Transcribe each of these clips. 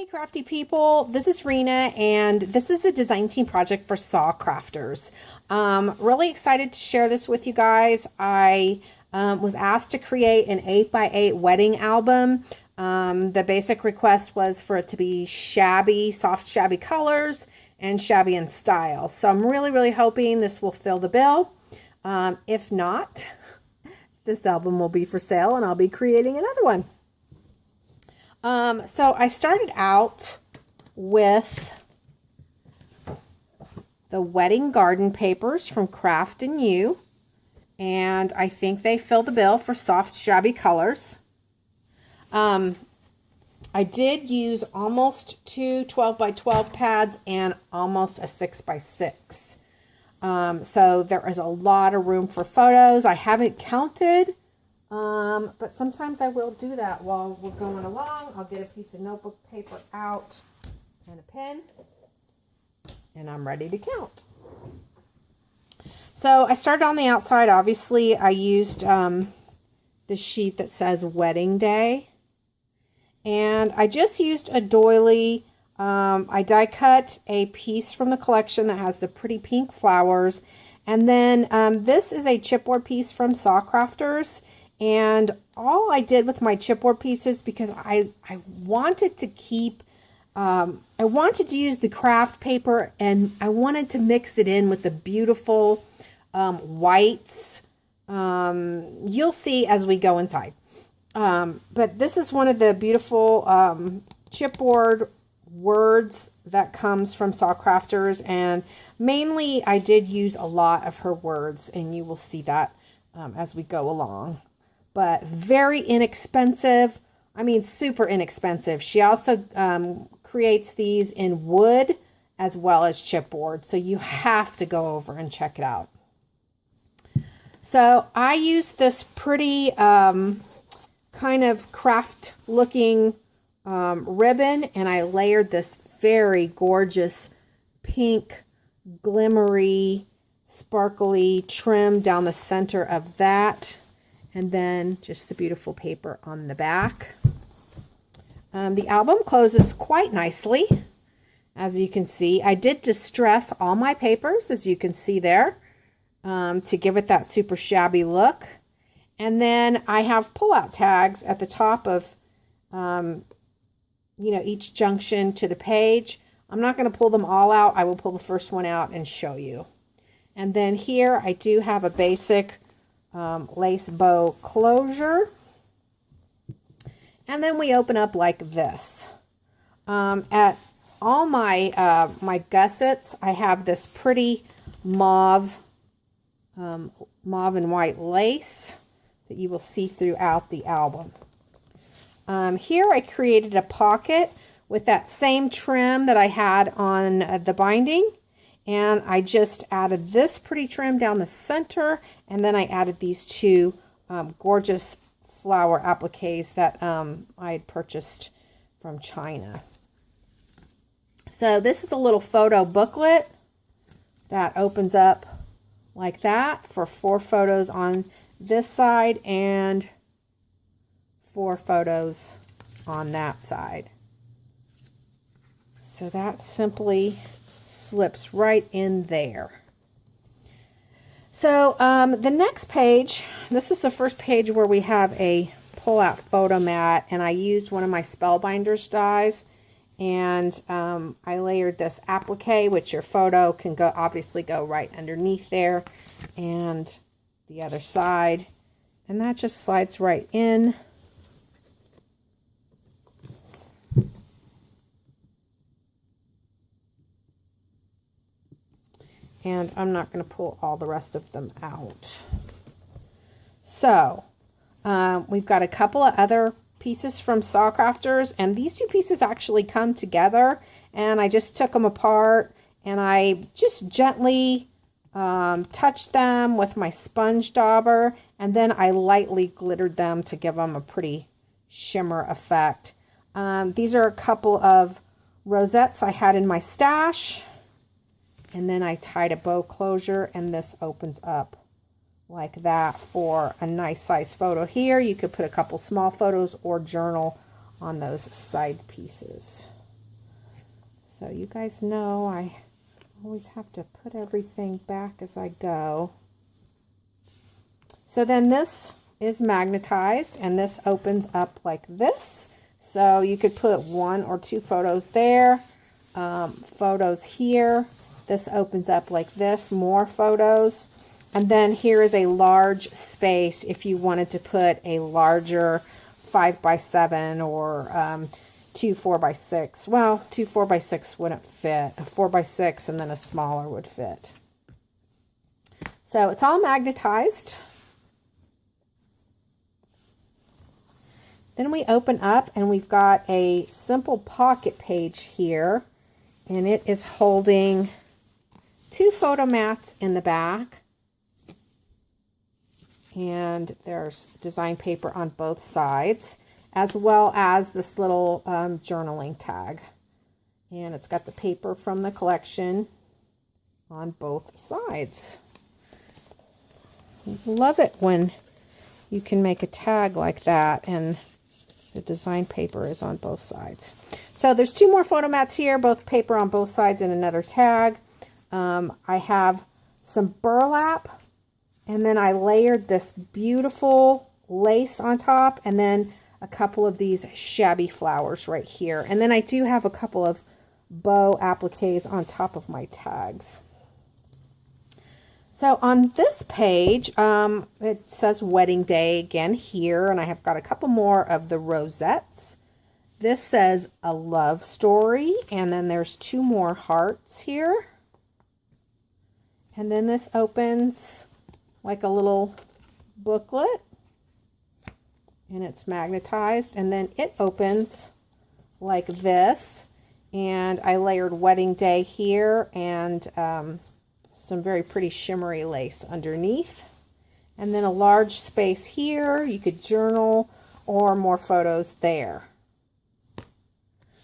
Crafty people, this is Rena, and this is a design team project for SaCrafters. Really excited to share this with you guys. I was asked to create an 8x8 wedding album. The basic request was for it to be shabby, soft shabby colors and shabby in style. So I'm really hoping this will fill the bill. If not, this album will be for sale and I'll be creating another one. So I started out with the wedding garden papers from Craft and You, and I think they fill the bill for soft shabby colors. I did use almost two 12x12 pads and almost a 6x6. So there is a lot of room for photos. I haven't counted. But sometimes I will do that while we're going along. I'll get a piece of notebook paper out and a pen, and I'm ready to count. So I started on the outside. Obviously, I used the sheet that says Wedding Day, and I just used a doily. I die cut a piece from the collection that has the pretty pink flowers, and then this is a chipboard piece from SaCrafters. And all I did with my chipboard pieces, because I wanted to keep, I wanted to use the craft paper, and I wanted to mix it in with the beautiful whites. You'll see as we go inside. But this is one of the beautiful chipboard words that comes from SaCrafters, and mainly I did use a lot of her words, and you will see that as we go along. But very inexpensive. I mean, super inexpensive. She also creates these in wood as well as chipboard. So you have to go over and check it out. So I used this pretty kind of craft looking ribbon, and I layered this very gorgeous pink, glimmery, sparkly trim down the center of that. And then just the beautiful paper on the back. The album closes quite nicely, as you can see. I did distress all my papers, as you can see there, to give it that super shabby look. And then I have pull-out tags at the top of, each junction to the page. I'm not going to pull them all out. I will pull the first one out and show you. And then here I do have a basic lace bow closure, and then we open up like this. At all my my gussets, I have this pretty mauve and white lace that you will see throughout the album. Here I created a pocket with that same trim that I had on the binding. And I just added this pretty trim down the center, and then I added these two gorgeous flower appliques that I had purchased from China. So this is a little photo booklet that opens up like that for 4 photos on this side and 4 photos on that side. So that simply slips right in there. So the next page, this is the first page where we have a pull-out photo mat, and I used one of my Spellbinders dies, and I layered this applique, which your photo can go obviously go right underneath there, and the other side, and that just slides right in. And I'm not going to pull all the rest of them out. So we've got a couple of other pieces from SaCrafters, and these 2 pieces actually come together, and I just took them apart and I just gently touched them with my sponge dauber, and then I lightly glittered them to give them a pretty shimmer effect. These are a couple of rosettes I had in my stash. And then I tied a bow closure, and this opens up like that for a nice size photo here. You could put a couple small photos or journal on those side pieces. So you guys know I always have to put everything back as I go. So then this is magnetized, and this opens up like this. So you could put 1 or 2 photos there, photos here. This opens up like this, more photos. And then here is a large space if you wanted to put a larger 5x7 or 2 4x6. Well, 2 4x6 wouldn't fit. A 4x6 and then a smaller would fit. So it's all magnetized. Then we open up and we've got a simple pocket page here, and it is holding 2 photo mats in the back, and there's design paper on both sides, as well as this little journaling tag, and it's got the paper from the collection on both sides. Love it when you can make a tag like that and the design paper is on both sides. So there's 2 more photo mats here, both paper on both sides and another tag. I have some burlap, and then I layered this beautiful lace on top, and then a couple of these shabby flowers right here. And then I do have a couple of bow appliques on top of my tags. So on this page, it says Wedding Day again here, and I have got a couple more of the rosettes. This says A Love Story, and then there's 2 more hearts here. And then this opens like a little booklet, and it's magnetized, and then it opens like this, and I layered Wedding Day here and some very pretty shimmery lace underneath, and then a large space here. You could journal or more photos there.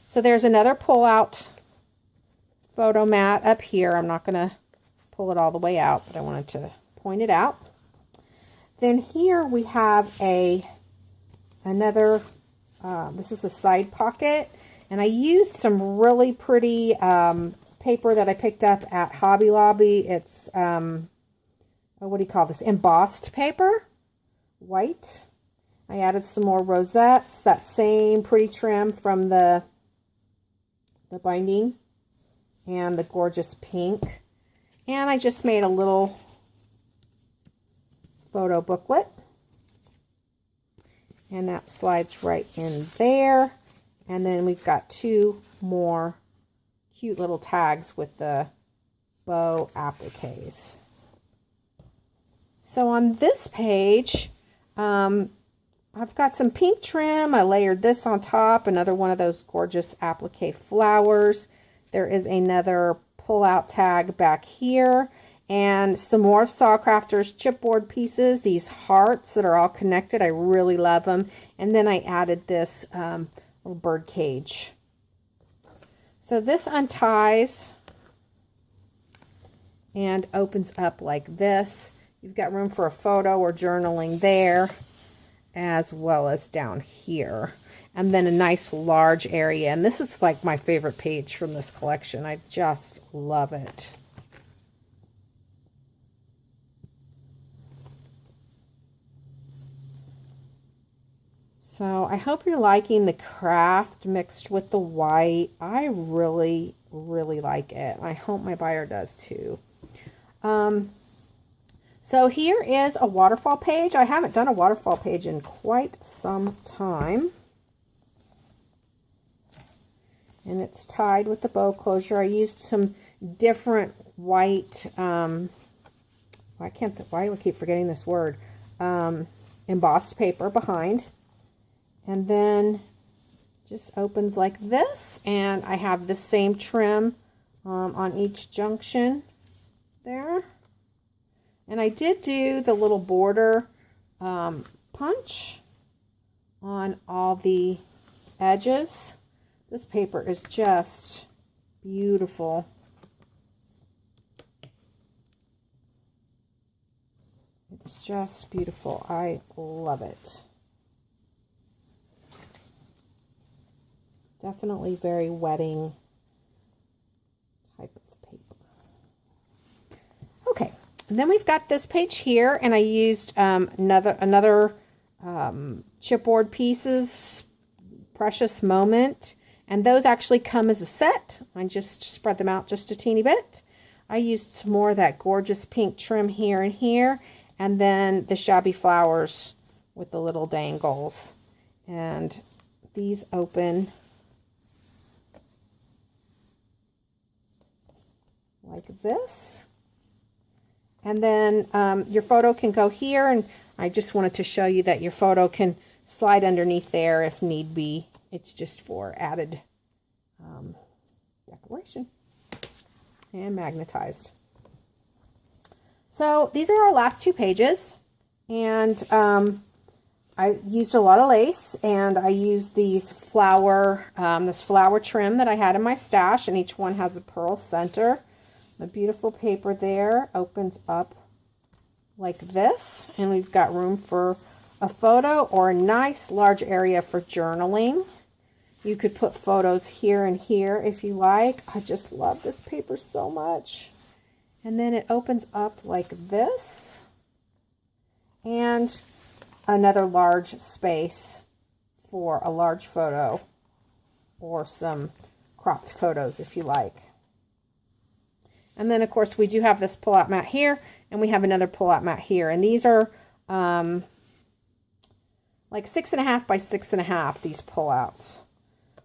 So there's another pull-out photo mat up here. I'm not going to pull it all the way out, but I wanted to point it out. Then here we have another, this is a side pocket, and I used some really pretty paper that I picked up at Hobby Lobby. It's, what do you call this? Embossed paper, white. I added some more rosettes, that same pretty trim from the binding, and the gorgeous pink. And I just made a little photo booklet, and that slides right in there. And then we've got 2 more cute little tags with the bow appliques. So on this page, I've got some pink trim. I layered this on top, another one of those gorgeous applique flowers. There is another pull-out tag back here, and some more SaCrafters chipboard pieces, these hearts that are all connected. I really love them. And then I added this little bird cage. So this unties and opens up like this. You've got room for a photo or journaling there, as well as down here. And then a nice large area. And this is like my favorite page from this collection. I just love it. So I hope you're liking the craft mixed with the white. I really, really like it. I hope my buyer does too. So here is a waterfall page. I haven't done a waterfall page in quite some time. And it's tied with the bow closure. I used some different white, why do I keep forgetting this word? Embossed paper behind. And then just opens like this. And I have the same trim on each junction there. And I did do the little border punch on all the edges. This paper is just beautiful. It's just beautiful. I love it. Definitely very wedding type of paper. Okay, and then we've got this page here, and I used another chipboard pieces, Precious Moment, and those actually come as a set. I just spread them out just a teeny bit. I used some more of that gorgeous pink trim here and here, and then the shabby flowers with the little dangles. And these open like this. And then your photo can go here, and I just wanted to show you that your photo can slide underneath there if need be. It's just for added decoration and magnetized. So these are our last two pages, and I used a lot of lace, and I used these this flower trim that I had in my stash, and each one has a pearl center. The beautiful paper there opens up like this, and we've got room for a photo or a nice large area for journaling. You could put photos here and here if you like. I just love this paper so much. And then it opens up like this, and another large space for a large photo or some cropped photos if you like. And then, of course, we do have this pull-out mat here, and we have another pull-out mat here. And these are like 6.5 by 6.5, these pull-outs.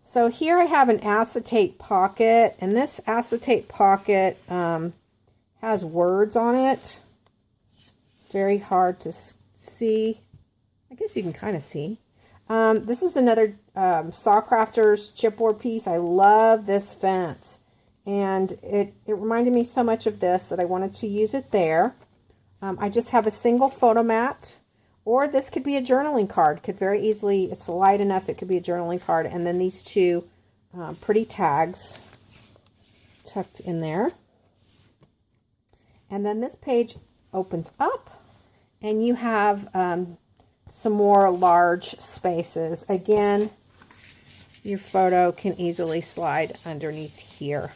So here I have an acetate pocket, and this acetate pocket has words on it. Very hard to see. I guess you can kind of see. This is another SaCrafters chipboard piece. I love this fence. And it reminded me so much of this that I wanted to use it there. I just have a single photo mat, or this could be a journaling card. Could very easily, it's light enough, it could be a journaling card. And then these two pretty tags tucked in there. And then this page opens up, and you have some more large spaces. Again, your photo can easily slide underneath here.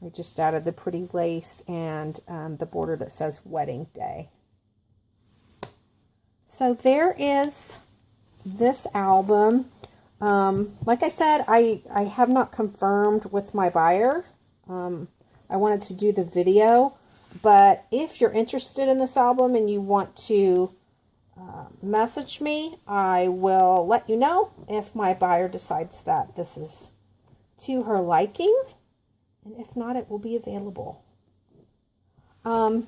I just added the pretty lace and the border that says Wedding Day. So there is this album. Like I said, I have not confirmed with my buyer. I wanted to do the video, but if you're interested in this album and you want to message me, I will let you know if my buyer decides that this is to her liking. And if not, it will be available. Thank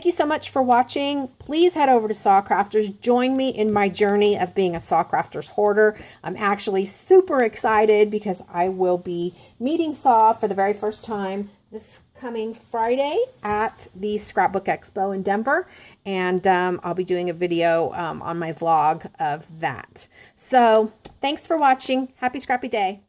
you so much for watching. Please head over to SaCrafters. Join me in my journey of being a SaCrafters hoarder. I'm actually super excited because I will be meeting Sa for the very first time this upcoming Friday at the Scrapbook Expo in Denver, and I'll be doing a video on my vlog of that. So thanks for watching. Happy Scrappy Day.